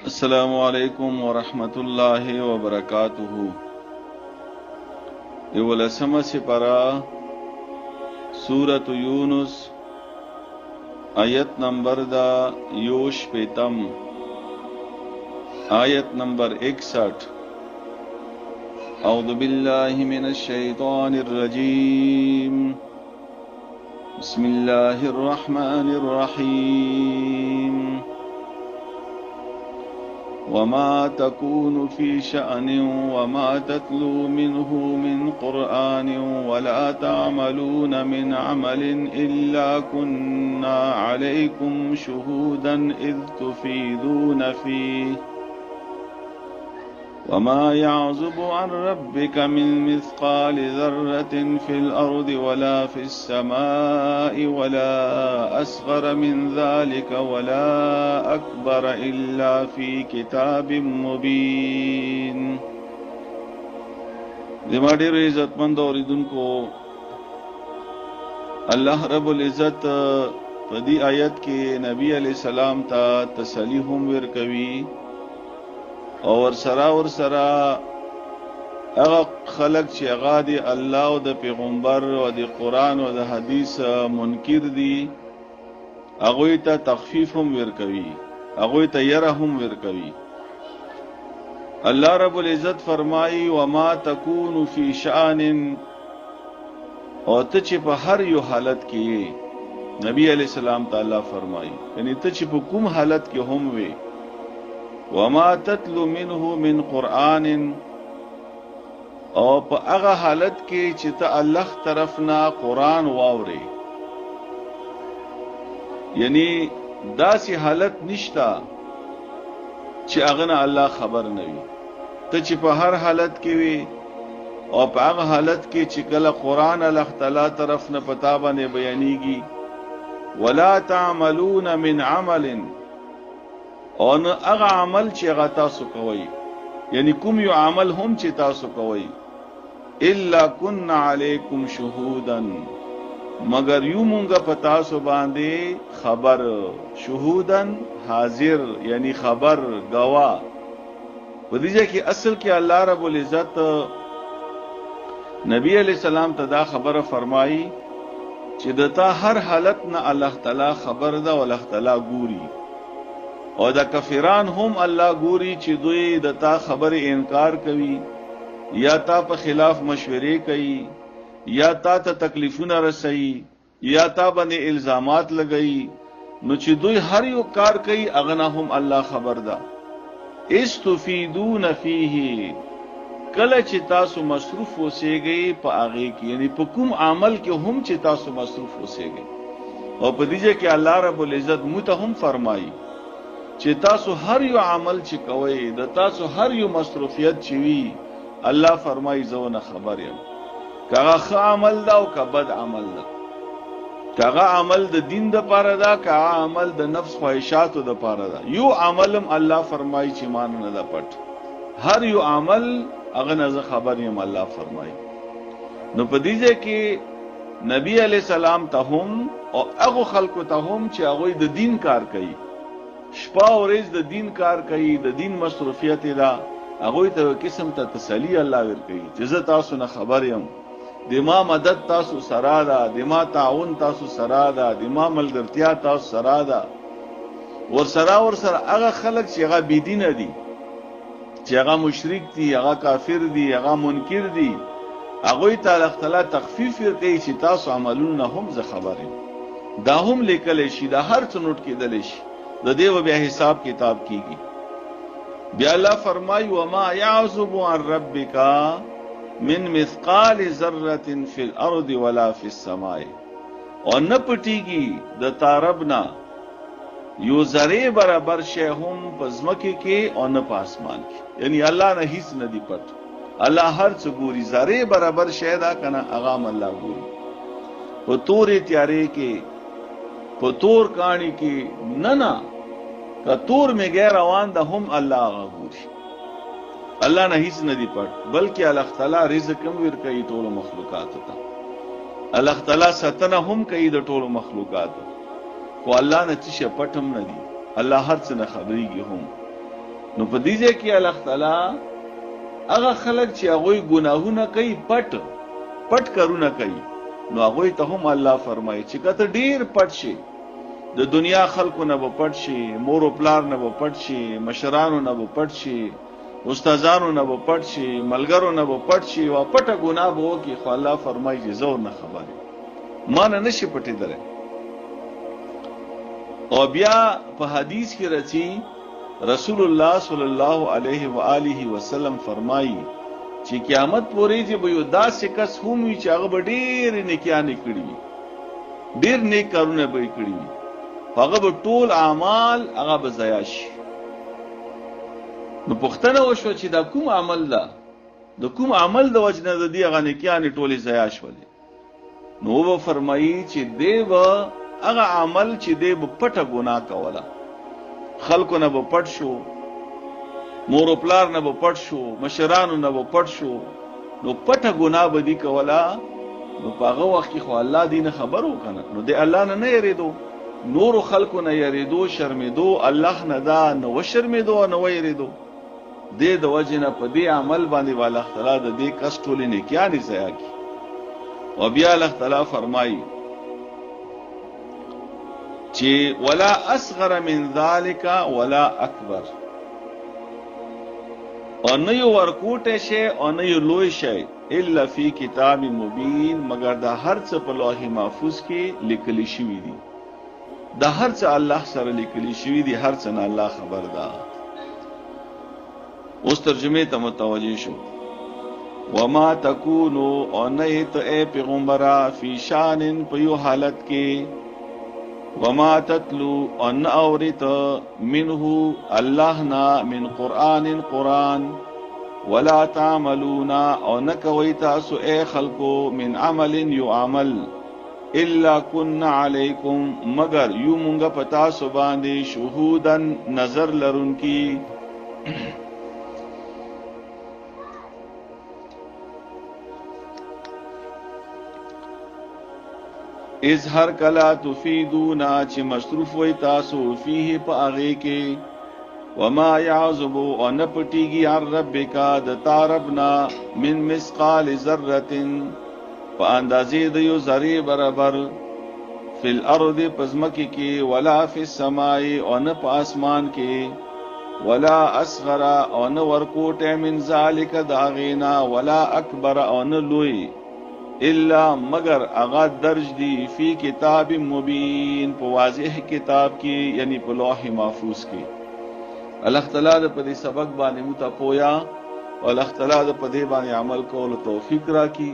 السلام علیکم ورحمۃ اللہ وبرکاتہ. یولسمه سپارہ سورۃ یونس آیت نمبر دا یوش پیتم آیت نمبر 61. اعوذ باللہ من الشیطان الرجیم بسم اللہ الرحمن الرحیم. وما تكون في شأن وما تتلو منه من قرآن ولا تعملون من عمل إلا كنا عليكم شهودا إذ تفيدون فيه وما يعزب عن ربك من مثقال ذرة في الأرض ولا في السماء ولا أصغر من ذلك ولا أكبر إلا في كتاب مبين. زماډیر عزت مند اوریدونکو، الله رب العزت په دې آیت کې نبی علیہ السلام ته تسلی هم ورکوي اور سرا هغه خلق چې هغه دی الله او د پیغمبر او د قران او د حدیث منکر دي، هغه ته تخفیف هم ورکوي، هغه ته يره هم ورکوي. الله رب العزت فرمایي وما تكون في شأن، او ته چې په هر یو حالت کې نبی علیہ السلام تعالی فرمایي، یعنی ته چې په کوم حالت کې هم وي. وما تتلو منه من قرآن، او په هغه حالت کې چې ته الله طرف نه قرآن واوري، یعنی داسې حالت نشتا چې هغه نه الله خبر نه وي. ته چې په هر حالت کې وي او په هغه حالت کې چې کله قرآن الله تعالی طرف نه پتا باندې بیانېږي، ولا تعملون من عمل، او نه هغه عمل چې هغه تاسو کوي، یعنی کوم یو عمل هم چې تاسو کوي، الا كنا علیکم شهودا، مگر یو مونږه په تاسو باندې خبر، شهودا حاضر یعنی خبر گواه. په دې کې اصل کې الله رب العزت نبی علیہ السلام ته دا خبره فرمایي چې دتا هر حالت نه الله تعالی خبر ده او الله تعالی ګوري، او دا کافران هم الله ګوري چې دوی د تا خبره انکار کوي، یا تا په خلاف مشورې کوي، یا تا ته تکلیفونه رسوي، یا تا باندې الزامات لګوي، نو چې دوی هر یو کار کوي هغه نه هم الله خبر ده. استفیدون فیه، کله چې تاسو مصروف اوسېږئ په هغه کې، یعنی په کوم عمل کې هم چې تاسو مصروف اوسېږئ. او په دې کې الله رب العزت موږ هم فرمایي چې تاسو هر یو عمل چې کوئ، د تاسو هر یو مصروفیت چې وي، الله فرمایي زه نه خبر یم، کغه ښه عمل ده او که بد عمل ده، کغه عمل د دین د پاره ده، کغه عمل د نفس خواهشاتو د پاره ده. یو عملم الله فرمایي چې مان نه ده پټ، هر یو عمل هغه نه زه خبر یم، الله فرمایي. نو په دې کې نبی علیہ السلام ته هم او هغه خلکو ته هم چې هغه د دین کار کوي، شپه او ورځ د دین کار کوي، د دین مصروفیت ده، هغه ته قسم ته تسلی الله ورکوي چې زه تاسو نه خبر یم، د ما مدد تاسو سره ده، د ما تعاون تاسو سره ده، د ما ملګرتیا تاسو سره ده. ورسره هغه خلک چې هغه بيدینه دي، چې هغه مشرک دي، هغه کافر دي، هغه منکر دي، هغه ته الله تعالی تخفیف ورکوي چې تاسو عملونه هم زه خبر یم. دا هم لیکل شي، دا هر څه نوٹ کېدل شي، د دې و بیا حساب کتاب کیږي. بیا الله فرمایي وما يعزب عن ربك من مثقال ذره في الارض ولا في السماء، او نه پټيږي د تاربنا یو ذره برابر شی هم په ځمکه کې او نه په اسمان کې، یعنی الله نه هیڅ نه دی پټ، الله هر څه ګوري. ذره برابر شی دا کنه هغه الله ګوري. په تورې تیارې کې، په تور کانی کې نه که تور میں غیر روان ده هم الله غوري، الله نه هیڅ نه دی پټ، بلکې الله تعالی رزق هم ورکوي ټول مخلوقات ته، الله تعالی ستنه هم کوي د ټول مخلوقات، خو الله نه څه پټم نه دی، الله هر څه نه خبريږي هم. نو په دې ځای کې الله تعالی هغه خلک چې هغه ګناهونه کوي پټ کارونه کوي نو هغه ته هم الله فرمایي چې کته ډیر پټ شي د دنیا خلکو نه به پټ شي مور او پلار نه به پټ شي مشرانو نه به پټ شي استادانو نه به پټ شي ملګرو نه به پټ شي او پټه ګناه به وکي خو الله فرمایي چې زور نه خبره ما نه نشي پټېدل او بیا په حدیث کې راځي رسول الله صلی الله علیه و آله وسلم فرمایي چې قیامت پورې چې به یو داسې کس هم وي چې هغه به ډېر نیکیانې کړي وي ډېر نیک کارونه به یې کړي وي هغه به ټول اعمال هغه به ضایع شي نو پوښتنه وشوه چې دا کوم عمل ده د کوم عمل د وجه نه د دې هغه نیکیانې ټولې ضایع شولې نو به فرمایي چې دی به هغه عمل چې دی به پټه ګناه کوله خلکو نه به پټ شو مور او پلار نه به پټ شو مشرانو نه به پټ شو نو پټه ګناه به دی کوله نو په هغه وخت کې خو الله دې نه خبر وکنه نو دی الله نه یریدو نور خلکو نه یریدو شرمېدو الله نه دا نه وشرمېدو نه ویریدو دې د وجه نه په دې عمل باندې والله تعالی د دې کس ټولې نیکیانې ضایع کړي او بیا الله تعالی فرمایي چې ولا اصغر من ذلك ولا اکبر او نه یو ورکوټه شي او نه یو لوی شي الا فی کتاب مبین مگر دا هر څه په لوح محفوظ کې لیکل شوی دي دا هر څه الله سره لیکل شوی دي هر څه نه الله خبر ده اوس ترجمه ته متوجه شو وما تکونو او نه ته اے پیغمبره فی شان په یو حالت کې وما تتلو ان اورت منه الله نا من قرآن ولا تعملون او نکوي تاسو اے خلقو من عمل يعمل الا كنا عليكم مگر یو مونږ پتا سو باندې شهودن نظر لرونکي اظهر کلا تفیدونا چې مصروف وي تاسو فيه په هغه کې وما يعذب ان پټيږي ار ربک د تاربنا من مثقال ذره په اندازې د یو ذره برابر فی الارض پزمکی کې ولا فی السماء ان په اسمان کې ولا اصغر ان ورکوټه من ذالک داغینا ولا اکبر ان لوی الا مگر اغا درج دی فی کتاب مبین په واضح کتاب کې یعنی په لوح محفوظ کې الله تعالی د په دې سبق باندې مو ته پویا او الله تعالی د په دې باندې عمل کولو توفیق راکړي